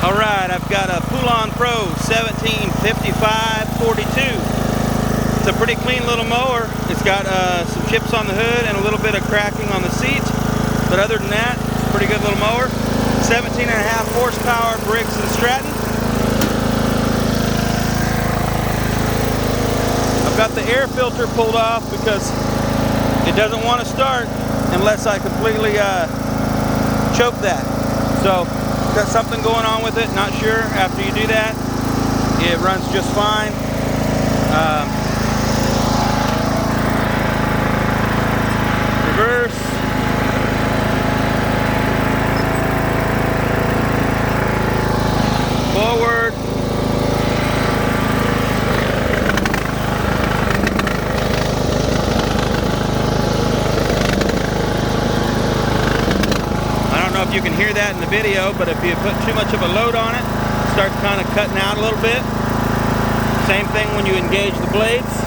Alright, I've got a Poulan Pro 1755-42. It's a pretty clean little mower. It's got some chips on the hood and a little bit of cracking on the seats. But other than that, it's a pretty good little mower. 17.5 horsepower Briggs & Stratton. I've got the air filter pulled off because it doesn't want to start unless I completely choke that. So, got something going on with it, not sure. After you do that, it runs just fine. Reverse. Forward. I don't know if you can hear that in the video, but if you put too much of a load on it, it starts kind of cutting out a little bit. Same thing when you engage the blades.